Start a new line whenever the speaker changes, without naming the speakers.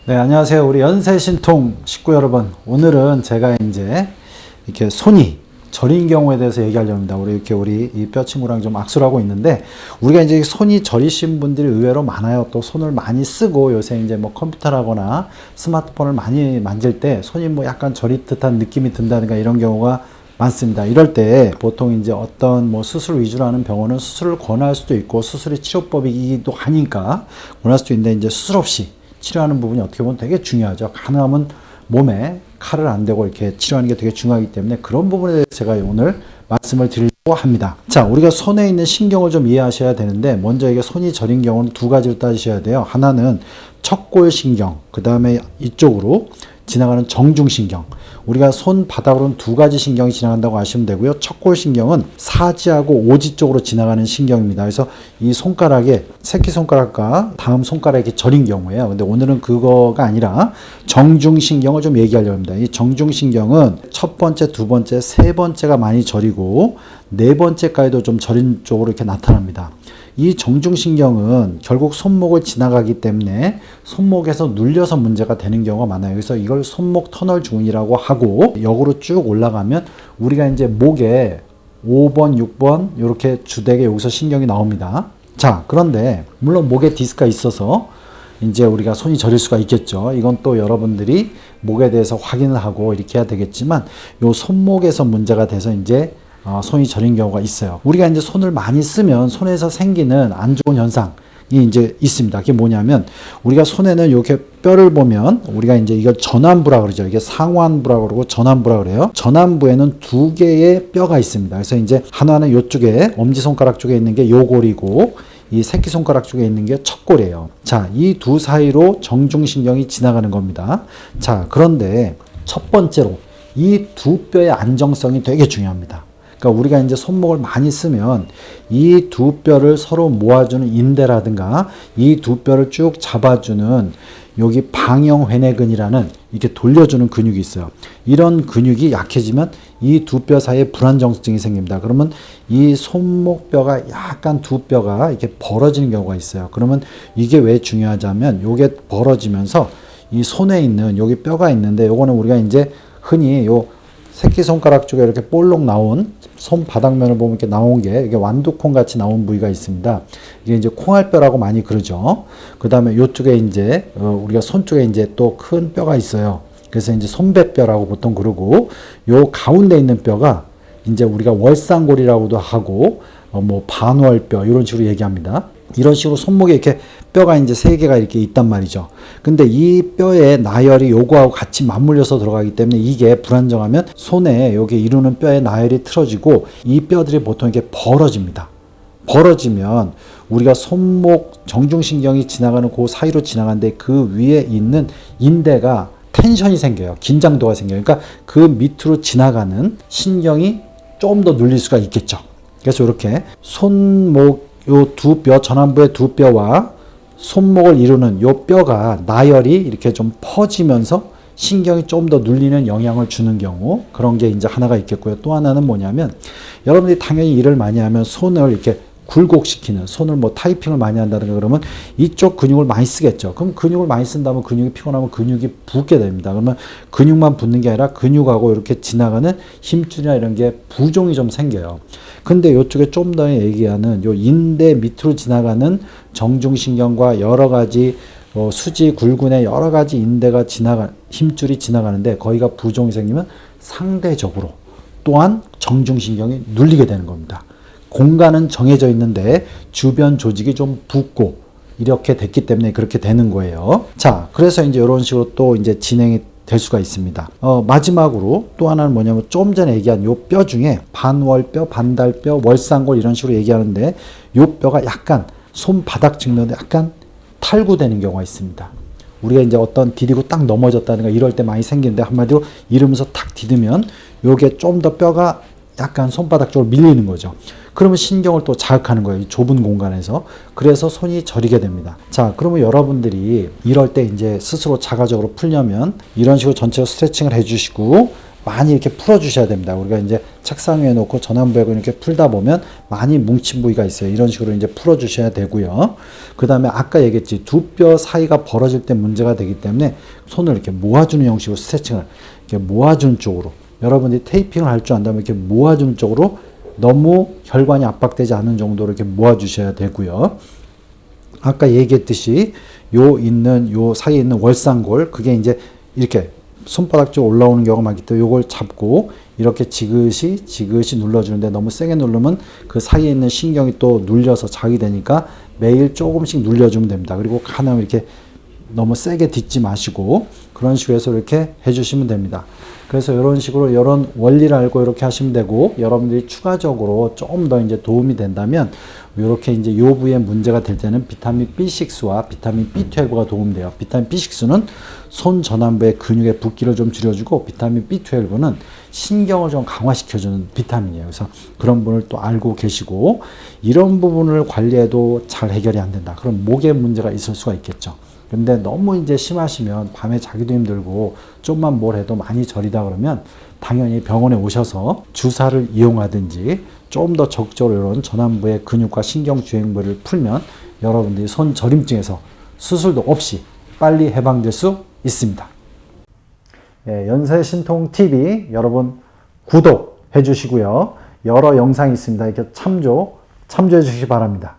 네, 안녕하세요. 우리 연세신통 식구 여러분. 오늘은 제가 이제 이렇게 손이 저린 경우에 대해서 얘기하려고 합니다. 우리 이 뼈 친구랑 좀 악수를 하고 있는데, 우리가 이제 손이 저리신 분들이 의외로 많아요. 또 손을 많이 쓰고 요새 이제 뭐 컴퓨터라거나 스마트폰을 많이 만질 때 손이 뭐 약간 저릿듯한 느낌이 든다든가 이런 경우가 많습니다. 이럴 때 보통 이제 어떤 뭐 수술 위주로 하는 병원은 수술을 권할 수도 있고 수술이 치료법이기도 하니까 권할 수도 있는데, 이제 수술 없이 치료하는 부분이 어떻게 보면 되게 중요하죠. 가능하면 몸에 칼을 안 대고 이렇게 치료하는 게 되게 중요하기 때문에 그런 부분에 대해서 제가 오늘 말씀을 드리려고 합니다. 자, 우리가 손에 있는 신경을 좀 이해하셔야 되는데, 먼저 이게 손이 저린 경우는 두 가지로 따지셔야 돼요. 하나는 척골신경, 그 다음에 이쪽으로 지나가는 정중신경. 우리가 손바닥으로는 두 가지 신경이 지나간다고 아시면 되고요. 척골신경은 사지하고 오지 쪽으로 지나가는 신경입니다. 그래서 이 손가락에 새끼손가락과 다음 손가락이 저린 경우에요. 근데 오늘은 그거가 아니라 정중신경을 좀 얘기하려고 합니다. 이 정중신경은 첫 번째, 두 번째, 세 번째가 많이 저리고 네 번째까지도 좀 저린 쪽으로 이렇게 나타납니다. 이 정중신경은 결국 손목을 지나가기 때문에 손목에서 눌려서 문제가 되는 경우가 많아요. 그래서 이걸 손목 터널 주근이라고 하고, 역으로 쭉 올라가면 우리가 이제 목에 5번, 6번 이렇게 주되게 여기서 신경이 나옵니다. 자, 그런데 물론 목에 디스크가 있어서 이제 우리가 손이 저릴 수가 있겠죠. 이건 또 여러분들이 목에 대해서 확인을 하고 이렇게 해야 되겠지만, 요 손목에서 문제가 돼서 이제 손이 저린 경우가 있어요. 우리가 이제 손을 많이 쓰면 손에서 생기는 안 좋은 현상이 이제 있습니다. 그게 뭐냐면, 우리가 손에는 이렇게 뼈를 보면 우리가 이제 이걸 전완부라 그러죠. 이게 상완부라 그러고 전완부라 그래요. 전완부에는 두 개의 뼈가 있습니다. 그래서 이제 하나는 이쪽에 엄지손가락 쪽에 있는 게 요골이고, 이 새끼손가락 쪽에 있는 게 척골이에요. 자, 이 두 사이로 정중신경이 지나가는 겁니다. 자, 그런데 첫 번째로 이 두 뼈의 안정성이 되게 중요합니다. 그러니까 우리가 이제 손목을 많이 쓰면 이 두 뼈를 서로 모아주는 인대라든가 이 두 뼈를 쭉 잡아주는 여기 방형회내근이라는 이렇게 돌려주는 근육이 있어요. 이런 근육이 약해지면 이 두 뼈 사이에 불안정증이 생깁니다. 그러면 이 손목뼈가 약간 두 뼈가 이렇게 벌어지는 경우가 있어요. 그러면 이게 왜 중요하냐면, 요게 벌어지면서 이 손에 있는 여기 뼈가 있는데, 요거는 우리가 이제 흔히 요 새끼손가락 쪽에 이렇게 볼록 나온 손바닥면을 보면 이렇게 나온 게 이게 완두콩 같이 나온 부위가 있습니다. 이게 이제 콩알뼈라고 많이 그러죠. 그 다음에 이쪽에 이제 우리가 손 쪽에 이제 또 큰 뼈가 있어요. 그래서 이제 손배뼈라고 보통 그러고, 요 가운데 있는 뼈가 이제 우리가 월상골이라고도 하고 뭐 반월뼈 이런 식으로 얘기합니다. 이런 식으로 손목에 이렇게 뼈가 이제 세 개가 이렇게 있단 말이죠. 근데 이 뼈의 나열이 요거하고 같이 맞물려서 들어가기 때문에 이게 불안정하면 손에 여기 이루는 뼈의 나열이 틀어지고 이 뼈들이 보통 이렇게 벌어집니다. 벌어지면 우리가 손목 정중신경이 지나가는 그 사이로 지나가는데 그 위에 있는 인대가 텐션이 생겨요. 긴장도가 생겨요. 그러니까 그 밑으로 지나가는 신경이 좀 더 눌릴 수가 있겠죠. 그래서 이렇게 손목 요 두 뼈, 전완부의 두 뼈와 손목을 이루는 요 뼈가 나열이 이렇게 좀 퍼지면서 신경이 좀 더 눌리는 영향을 주는 경우, 그런 게 이제 하나가 있겠고요. 또 하나는 뭐냐면, 여러분들이 당연히 일을 많이 하면 손을 이렇게 굴곡시키는, 손을 뭐 타이핑을 많이 한다든가 그러면 이쪽 근육을 많이 쓰겠죠. 그럼 근육을 많이 쓴다면 근육이 피곤하면 근육이 붓게 됩니다. 그러면 근육만 붓는 게 아니라 근육하고 이렇게 지나가는 힘줄이나 이런 게 부종이 좀 생겨요. 근데 이쪽에 좀 더 얘기하는 요 인대 밑으로 지나가는 정중신경과 여러 가지 수지, 굴근의 여러 가지 인대가 힘줄이 지나가는데 거기가 부종이 생기면 상대적으로 또한 정중신경이 눌리게 되는 겁니다. 공간은 정해져 있는데 주변 조직이 좀 붓고 이렇게 됐기 때문에 그렇게 되는 거예요. 자, 그래서 이제 이런 식으로 또 이제 진행이 될 수가 있습니다. 마지막으로 또 하나는 뭐냐면, 좀 전에 얘기한 요 뼈 중에 반월뼈, 반달뼈, 월상골 이런 식으로 얘기하는데, 요 뼈가 약간 손바닥 측면에 약간 탈구되는 경우가 있습니다. 우리가 이제 어떤 디디고 딱 넘어졌다든가 이럴 때 많이 생기는데, 한마디로 이러면서 탁 디디면 요게 좀 더 뼈가 약간 손바닥 쪽으로 밀리는 거죠. 그러면 신경을 또 자극하는 거예요. 이 좁은 공간에서. 그래서 손이 저리게 됩니다. 자, 그러면 여러분들이 이럴 때 이제 스스로 자가적으로 풀려면 이런 식으로 전체로 스트레칭을 해주시고, 많이 이렇게 풀어주셔야 됩니다. 우리가 이제 책상 위에 놓고 전완부에 이렇게 풀다 보면 많이 뭉친 부위가 있어요. 이런 식으로 이제 풀어주셔야 되고요. 그 다음에 아까 얘기했지, 두 뼈 사이가 벌어질 때 문제가 되기 때문에 손을 이렇게 모아주는 형식으로 스트레칭을 이렇게 모아주는 쪽으로, 여러분들이 테이핑을 할 줄 안다면 이렇게 모아주는 쪽으로 너무 혈관이 압박되지 않는 정도로 이렇게 모아주셔야 되고요. 아까 얘기했듯이 요 사이에 있는 월상골, 그게 이제 이렇게 손바닥 쪽 올라오는 경우가 많기 때문에 요걸 잡고 이렇게 지그시 눌러주는데, 너무 세게 누르면 그 사이에 있는 신경이 또 눌려서 자극이 되니까 매일 조금씩 눌려주면 됩니다. 그리고 가능하면 이렇게 너무 세게 딛지 마시고 그런 식으로 해서 이렇게 해주시면 됩니다. 그래서 이런 식으로 이런 원리를 알고 이렇게 하시면 되고, 여러분들이 추가적으로 좀 더 이제 도움이 된다면 이렇게 이제 요 부위에 문제가 될 때는 비타민 B6와 비타민 B12가 도움돼요. 비타민 B6는 손 전완부의 근육의 붓기를 좀 줄여주고, 비타민 B12는 신경을 좀 강화시켜주는 비타민이에요. 그래서 그런 부분을 또 알고 계시고, 이런 부분을 관리해도 잘 해결이 안 된다, 그럼 목에 문제가 있을 수가 있겠죠. 근데 너무 이제 심하시면 밤에 자기도 힘들고 좀만 뭘 해도 많이 저리다 그러면 당연히 병원에 오셔서 주사를 이용하든지 좀 더 적극적으로 이런 전완부의 근육과 신경 주행부를 풀면 여러분들이 손 저림증에서 수술도 없이 빨리 해방될 수 있습니다. 예, 연세신통TV 여러분 구독해 주시고요. 여러 영상이 있습니다. 이렇게 참조해 주시기 바랍니다.